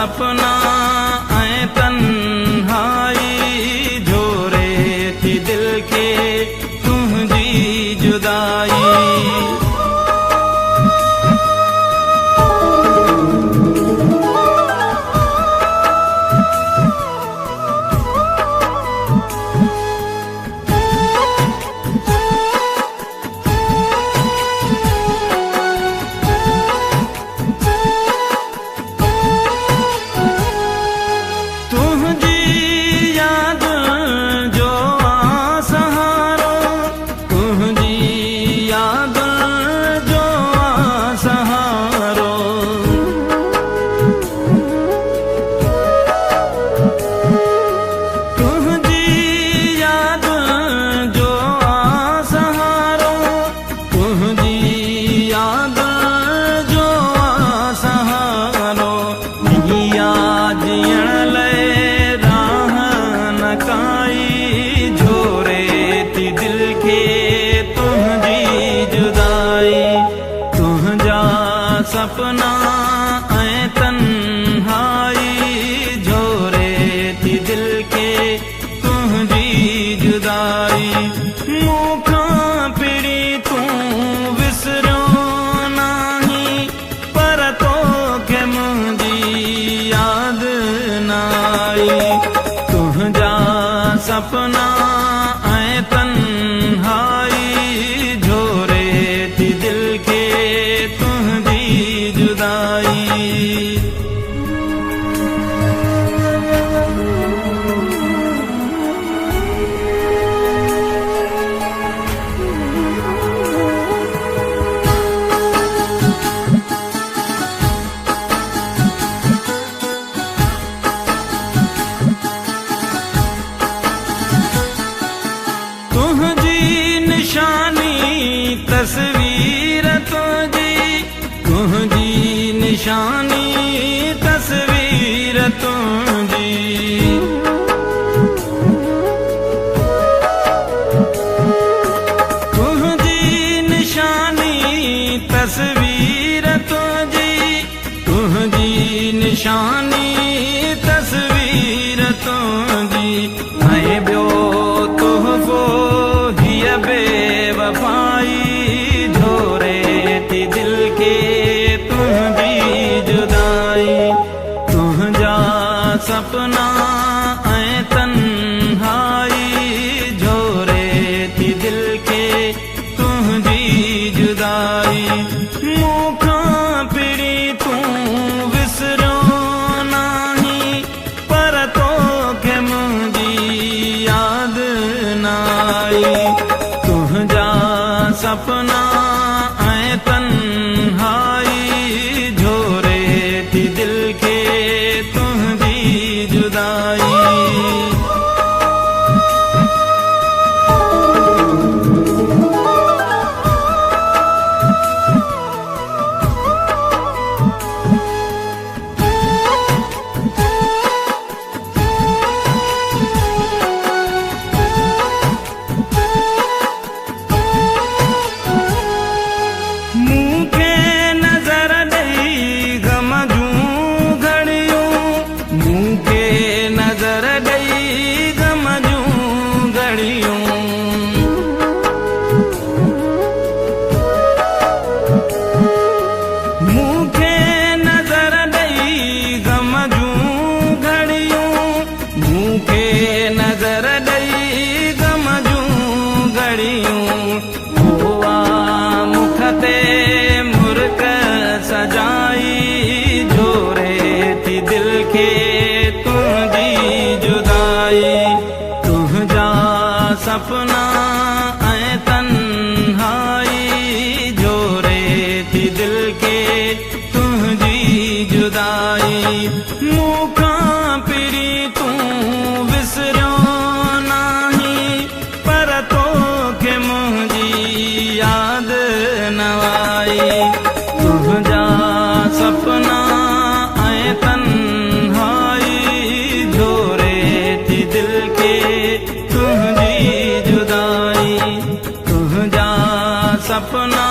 सपना ऐं तन्हाई झोरे थी दिल के तुझी जुदाई। सपना ऐं तन्हाई झोरे थी दिल के तुझी जुदाई। मूंखां पिड़ी तूं विसरियो नाही पर तोखे मुंहिंजी यादि न आई। तुंहिंजा सपना ऐं तन्हाई झोरे थी दिल के जुदाई। तुझी निशानी तस्वीर तुझी, तुझी निशानी तस्वीर तुझी। तुझी निशानी तस्वीर तुझी, तुझी निशानी तस्वीर तुझी। ऐं ॿियो तोहफ़ो हीअ बेवफ़ाई झोरे थी दिल के तुझी जुदाई। तुंहिंजा सपना ऐं तन्हाई झोरे थी दिल के तुझी जुदाई। मूंखां पिड़ी तूं विसरियो नाही पर तोखे मुंहिंजी यादि न आई। तुंहिंजा सपना ऐं तन्हाई झोरे थी दिल के तुझी जुदाई। सजाई झोरे थी दिल के तुझी जुदाई। तुंहिंजा सपना ऐं तन्हाई झोरे थी दिल के तुझी जुदाई। मूंखां पिड़ी तूं विसरियो नाही पर तोखे मुंहिंजी यादि न आई। तुंहिंजा सपना ऐं तन्हाई झोरे थी दिल के तुझी जुदाई। तुंहिंजा सपना